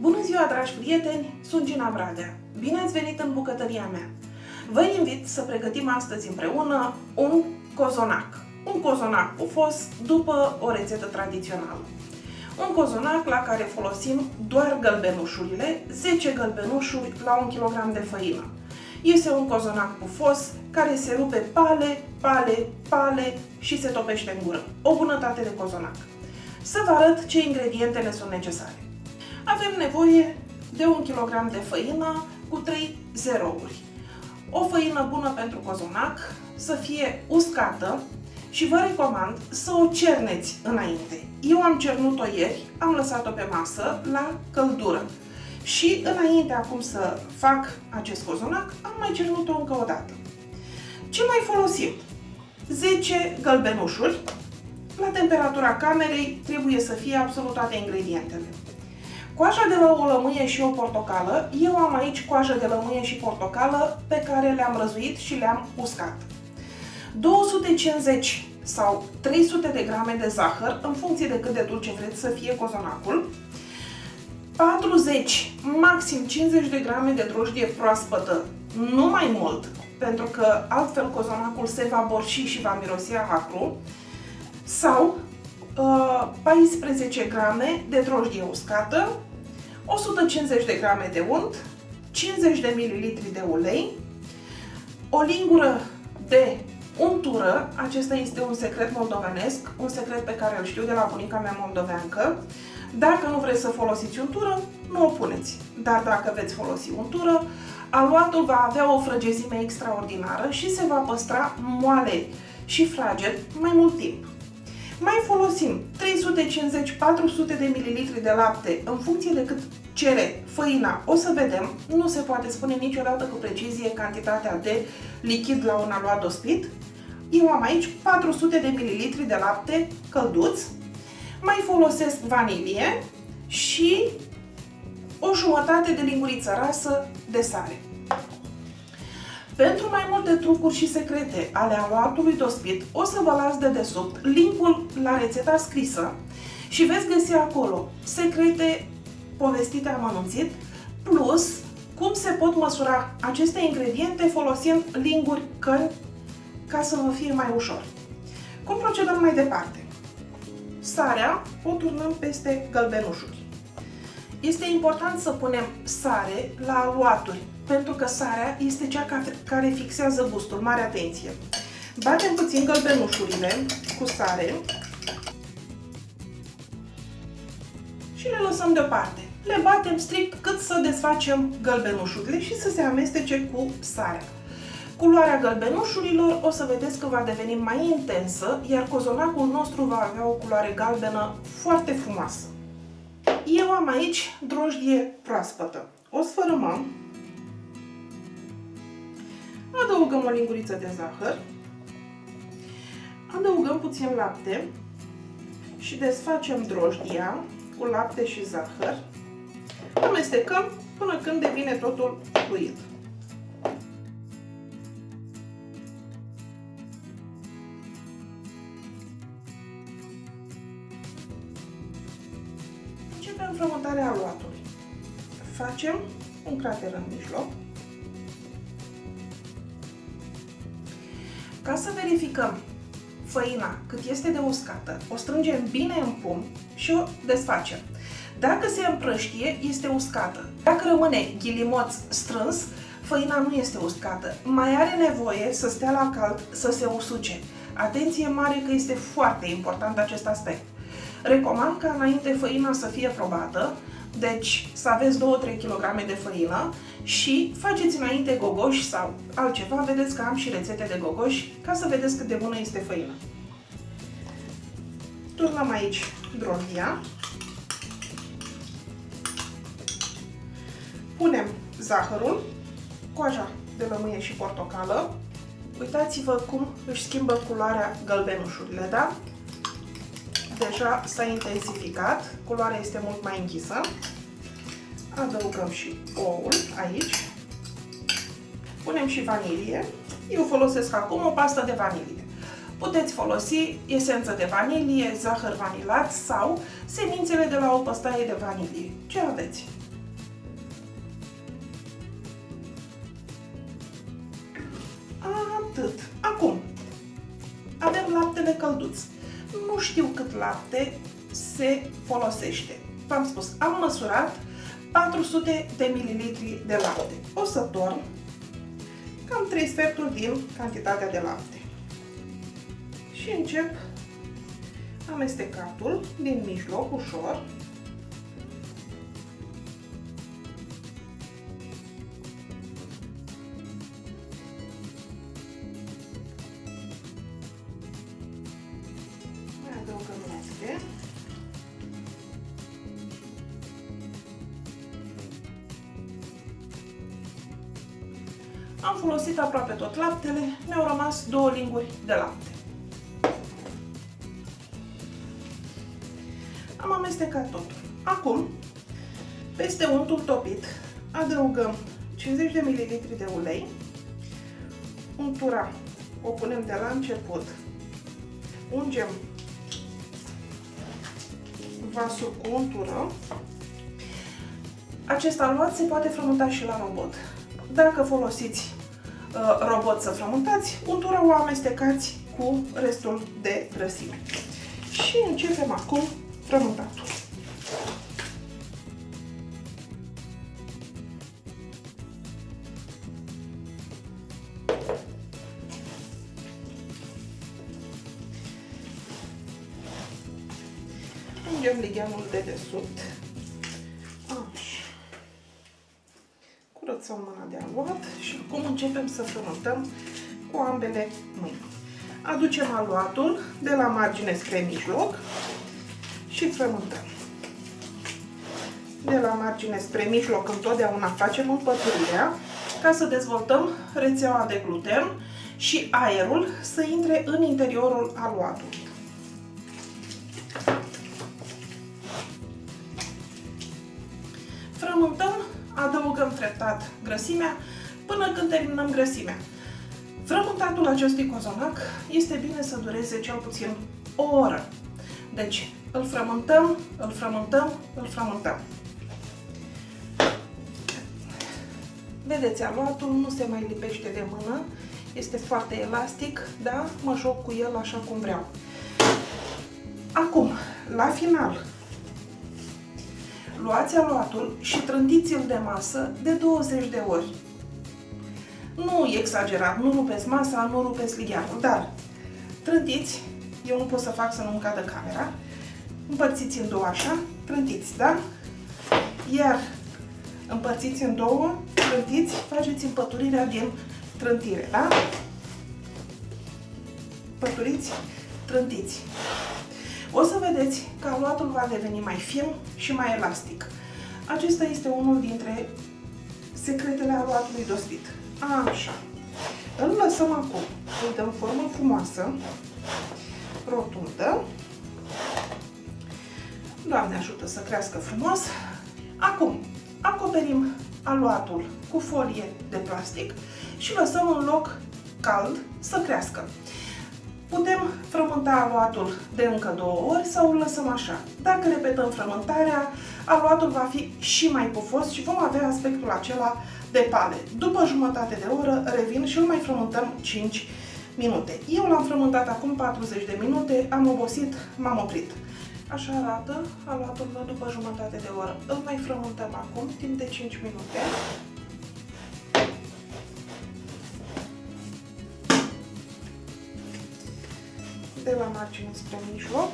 Bună ziua, dragi prieteni! Sunt Gina Bradea. Bine ați venit în bucătăria mea! Vă invit să pregătim astăzi împreună un cozonac. Un cozonac pufos după o rețetă tradițională. Un cozonac la care folosim doar gălbenușurile, 10 gălbenușuri la 1 kg de făină. Este un cozonac pufos care se rupe pale și se topește în gură. O bunătate de cozonac. Să vă arăt ce ingrediente ne sunt necesare. Avem nevoie de 1 kg de făină cu 3 zerouri. O făină bună pentru cozonac, să fie uscată și vă recomand să o cerneți înainte. Eu am cernut-o ieri, am lăsat-o pe masă la căldură. Și înainte acum să fac acest cozonac, am mai cernut-o încă o dată. Ce mai folosim? 10 gălbenușuri. La temperatura camerei trebuie să fie absolut toate ingredientele. Coaja de la o lămâie și o portocală. Eu am aici coajă de lămâie și portocală pe care le-am răzuit și le-am uscat. 250 sau 300 de grame de zahăr, în funcție de cât de dulce vreți să fie cozonacul. 40, maxim 50 de grame de drojdie proaspătă, nu mai mult, pentru că altfel cozonacul se va borși și va mirosi a acru. Sau 14 grame de drojdie uscată, 150 de grame de unt, 50 de ml de ulei, o lingură de untură. Acesta este un secret moldovenesc, un secret pe care îl știu de la bunica mea moldoveancă. Dacă nu vreți să folosiți untură, nu o puneți. Dar dacă veți folosi untură, aluatul va avea o frăgezime extraordinară și se va păstra moale și fraged mai mult timp. Mai folosim 350-400 de ml de lapte în funcție de cât cere făina. O să vedem, nu se poate spune niciodată cu precizie cantitatea de lichid la un aluat dospit. Eu am aici 400 de ml de lapte călduț. Mai folosesc vanilie și o jumătate de linguriță rasă de sare. Pentru mai multe trucuri și secrete ale aluatului dospit, o să vă las dedesubt linkul la rețeta scrisă și veți găsi acolo secrete povestite amănunțit, plus cum se pot măsura aceste ingrediente folosind linguri căni ca să vă fie mai ușor. Cum procedăm mai departe? Sarea o turnăm peste gălbenușuri. Este important să punem sare la aluaturi, pentru că sarea este cea care fixează gustul. Mare atenție! Batem puțin gălbenușurile cu sare și le lăsăm deoparte. Le batem strict cât să desfacem gălbenușurile și să se amestece cu sarea. Culoarea gălbenușurilor o să vedeți că va deveni mai intensă, iar cozonacul nostru va avea o culoare galbenă foarte frumoasă. Eu am aici drojdie proaspătă. O sfărâmăm, adăugăm o linguriță de zahăr, adăugăm puțin lapte și desfacem drojdia cu lapte și zahăr. Amestecăm până când devine totul fluid. Începem frământarea aluatului. Facem un crater în mijloc. Ca să verificăm făina cât este de uscată, o strângem bine în pumn și o desfacem. Dacă se împrăștie, este uscată. Dacă rămâne ghilimot strâns, făina nu este uscată. Mai are nevoie să stea la cald, să se usuce. Atenție mare că este foarte important acest aspect. Recomand ca înainte făina să fie probată, deci să aveți 2-3 kg de făină și faceți înainte gogoși sau altceva. Vedeți că am și rețete de gogoși ca să vedeți cât de bună este făina. Turnăm aici drojdia. Punem zahărul, coaja de lămâie și portocală. Uitați-vă cum își schimbă culoarea gălbenușurile, da? Deja s-a intensificat, culoarea este mult mai închisă. Adăugăm și oul aici. Punem și vanilie. Eu folosesc acum o pastă de vanilie. Puteți folosi esență de vanilie, zahăr vanilat sau semințele de la o păstaie de vanilie. Ce aveți? laptele călduț. Nu știu cât lapte se folosește. V-am spus, am măsurat 400 de mililitri de lapte. O să torn cam 3 sferturi din cantitatea de lapte. Și încep amestecatul din mijloc, ușor. Mai adăugăm lapte. Am folosit aproape tot laptele, mi-au rămas 2 linguri de lapte. Am amestecat totul. Acum, peste untul topit, adăugăm 50 de ml de ulei. Untura o punem de la început. Ungem vasul cu untură. Acest aluat se poate frământa și la robot. Dacă folosiți robot să frământați, untura o amestecați cu restul de grăsime. Și începem acum frământatul. Ungem ligheanul de desubt. Așa. Curățăm mâna de aluat și acum începem să frământăm cu ambele mâini. Aducem aluatul de la margine spre mijloc și frământăm. De la margine spre mijloc întotdeauna facem împăturirea ca să dezvoltăm rețeaua de gluten și aerul să intre în interiorul aluatului. Frământăm, adăugăm treptat grăsimea până când terminăm grăsimea. Frământatul acestui cozonac este bine să dureze cel puțin o oră. Deci, îl frământăm, îl frământăm, îl frământăm. Vedeți, aluatul nu se mai lipește de mână, este foarte elastic, da? Mă joc cu el așa cum vreau. Acum, la final, luați aluatul și trântiți-l de masă de 20 de ori. Nu exagerat, nu rupeți masa, nu rupeți ligheanul, dar trântiți, eu nu pot să fac să nu-mi cadă camera, împărțiți în două așa, trântiți, da? Iar împărțiți în două, trântiți, faceți împăturirea din trântire, da? Păturiți, trântiți. O să vedeți că aluatul va deveni mai fin și mai elastic. Acesta este unul dintre secretele aluatului dostit. Așa. Îl lăsăm acum. Îi dăm formă frumoasă, rotundă. Doamne ajută să crească frumos. Acum, acoperim aluatul cu folie de plastic și lăsăm în loc cald să crească. Putem frământa aluatul de încă 2 ori sau îl lăsăm așa. Dacă repetăm frământarea, aluatul va fi și mai pufos și vom avea aspectul acela de pale. După jumătate de oră revin și îl mai frământăm 5 minute. Eu l-am frământat acum 40 de minute, am obosit, m-am oprit. Așa arată aluatul meu după jumătate de oră. Îl mai frământăm acum timp de 5 minute. De la margine spre mijloc.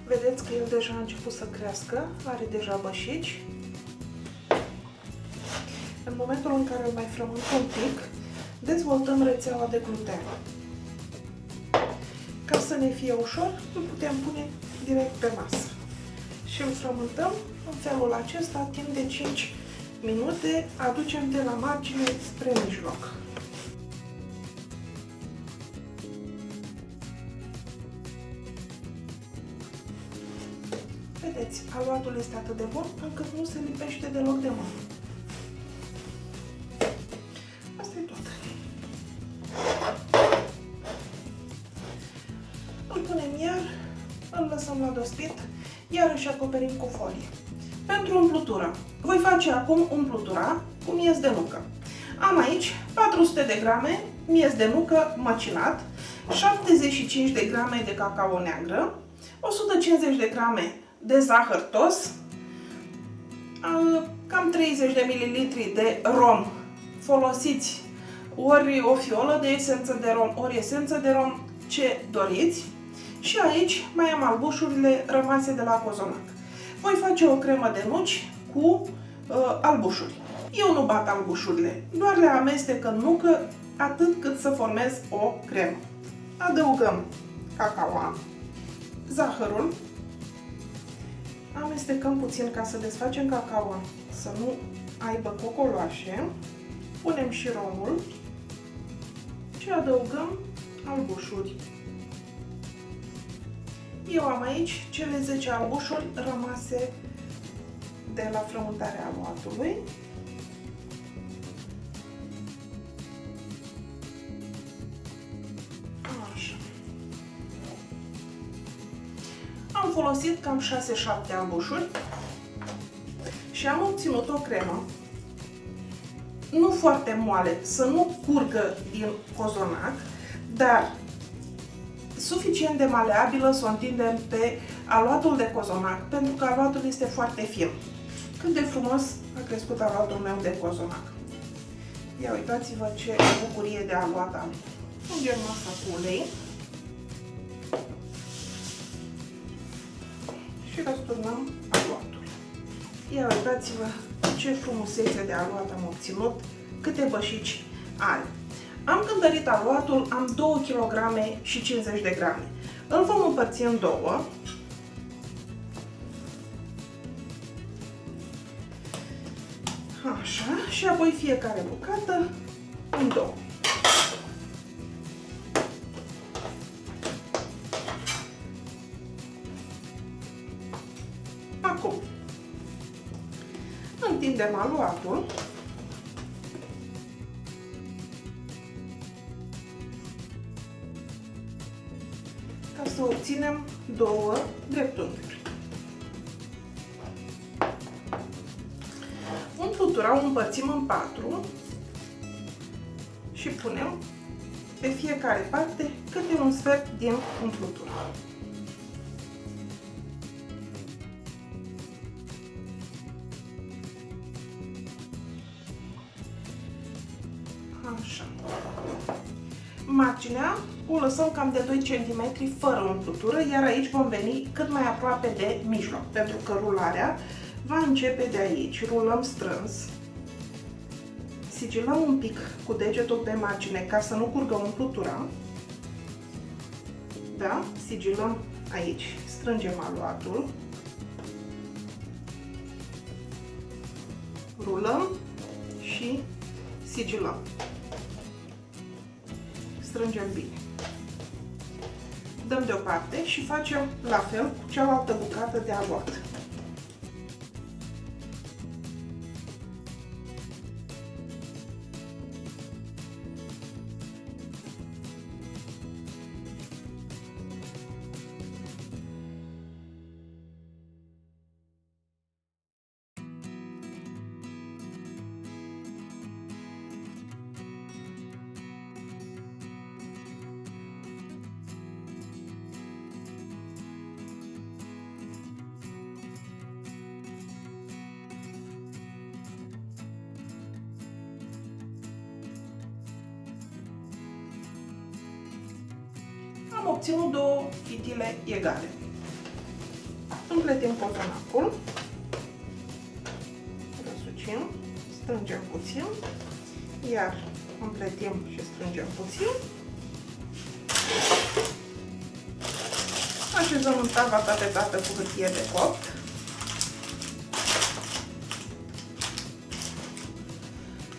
Vedeți că el deja a început să crească, are deja bășici. În momentul în care îl mai frământăm un pic, dezvoltăm rețeaua de gluten. Ca să ne fie ușor, îl putem pune direct pe masă. Și îl frământăm în felul acesta timp de 5 minute, aducem de la margine spre mijloc. Vedeți, aluatul este atât de bun încât nu se lipește deloc de mână. Asta e tot. Îl punem iar, îl lăsăm la dospit, iar își acoperim cu folie. Pentru umplutură, voi face acum umplutura cu miez de nucă. Am aici 400 de grame miez de nucă măcinat, 75 de grame de cacao neagră, 150 de grame de zahăr tos, cam 30 de ml de rom. Folosiți ori o fiolă de esență de rom, ori esență de rom, ce doriți. Și aici mai am albușurile rămase de la cozonac. Voi face o cremă de nuci cu albușuri. Eu nu bat albușurile, doar le amestec în nucă atât cât să formez o cremă. Adăugăm cacao, zahărul, amestecăm puțin ca să desfacem cacao, să nu aibă cocoloașe, punem și romul și adăugăm albușuri. Eu am aici cele 10 albușuri rămase de la frământarea aluatului. Așa. Am folosit cam 6-7 albușuri și am obținut o cremă nu foarte moale, să nu curgă din cozonac, dar suficient de maleabilă să o întindem pe aluatul de cozonac, pentru că aluatul este foarte fin. Cât de frumos a crescut aluatul meu de cozonac. Ia uitați-vă ce bucurie de aluat am. Ungem masa cu ulei și răsturnăm aluatul. Ia uitați-vă ce frumusețe de aluat am obținut, câte bășici are. Am cântărit aluatul, am 2 kg și 50 de grame. Îl vom împărți în două. Așa, și apoi fiecare bucată în două. Acum, întindem aluatul. Ca să obținem două dreptunghiuri. Umplutura o împărțim în 4 și punem pe fiecare parte câte un sfert din umplutură. Așa. Marginea o lăsăm cam de 2 cm fără umplutură, iar aici vom veni cât mai aproape de mijloc, pentru că rularea va începe de aici. Rulăm strâns, sigilăm un pic cu degetul pe margine ca să nu curgă umplutura. Da? Sigilăm aici, strângem aluatul, rulăm și sigilăm. Strângem bine. Dăm deoparte și facem la fel cu cealaltă bucată de aluat. Am obținut două fitile egale. Împletim cozonacul, răsucim, strângem puțin, iar împletim și strângem puțin. Așezăm în tava tapetată cu hârtie de copt.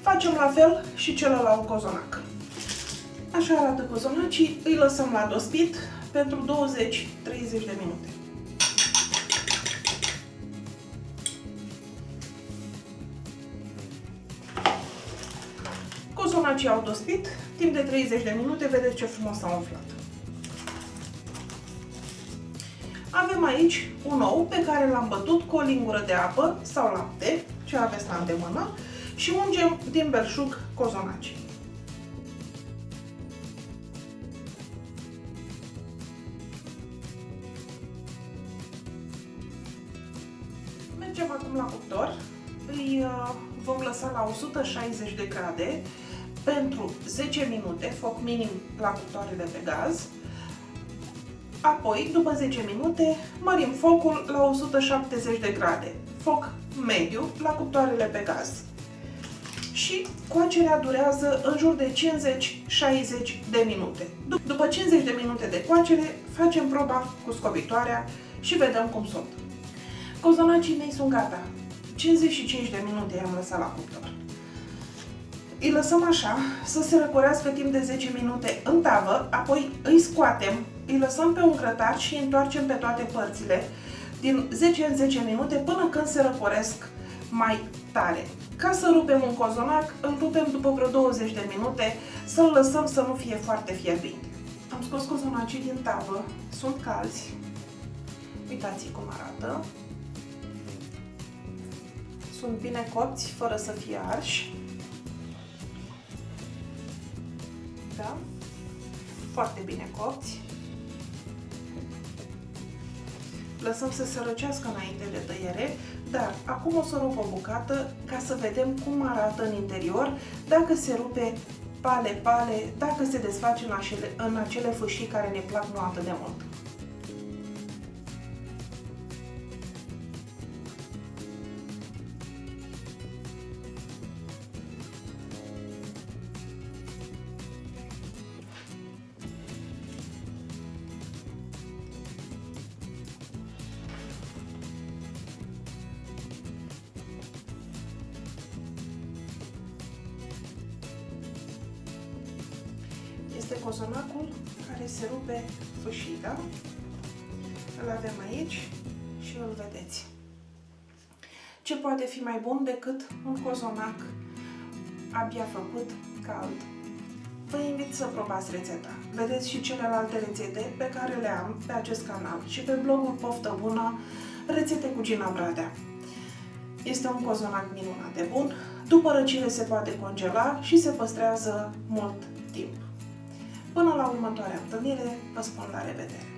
Facem la fel și celălalt cozonac. Așa arată cozonacii, îi lăsăm la dospit pentru 20-30 de minute. Cozonacii au dospit, timp de 30 de minute, vedeți ce frumos s-au umflat. Avem aici un ou pe care l-am bătut cu o lingură de apă sau lapte, ce aveți la îndemână, și ungem din belșug cozonacii. Mergem acum la cuptor. Îi vom lăsa la 160 de grade pentru 10 minute, foc minim la cuptoarele pe gaz. Apoi, după 10 minute, mărim focul la 170 de grade, foc mediu la cuptoarele pe gaz. Și coacerea durează în jur de 50-60 de minute. După 50 de minute de coacere, facem proba cu scobitoarea și vedem cum sunt. Cozonacii mei sunt gata. 55 de minute i-am lăsat la cuptor. Îi lăsăm așa să se răcorească timp de 10 minute în tavă, apoi îi scoatem, îi lăsăm pe un grătar și îi întoarcem pe toate părțile din 10 în 10 minute până când se răcoresc mai tare. Ca să rupem un cozonac, îl rupem după vreo 20 de minute, să-l lăsăm să nu fie foarte fierbinte. Am scos cozonacii din tavă, sunt calzi. Uitați cum arată. Sunt bine copți, fără să fie arși. Da? Foarte bine copți. Lăsăm să se răcească înainte de tăiere, dar acum o să rup o bucată ca să vedem cum arată în interior, dacă se rupe pale, dacă se desface în acele fâșii care ne plac nu atât de mult. Este cozonacul care se rupe fâșii, da? Îl avem aici și îl vedeți. Ce poate fi mai bun decât un cozonac abia făcut, cald? Vă invit să probați rețeta. Vedeți și celelalte rețete pe care le am pe acest canal și pe blogul Poftă Bună, rețete cu Gina Bradea. Este un cozonac minunat de bun, după răcire se poate congela și se păstrează mult timp. Până la următoarea întâlnire, vă spun la revedere!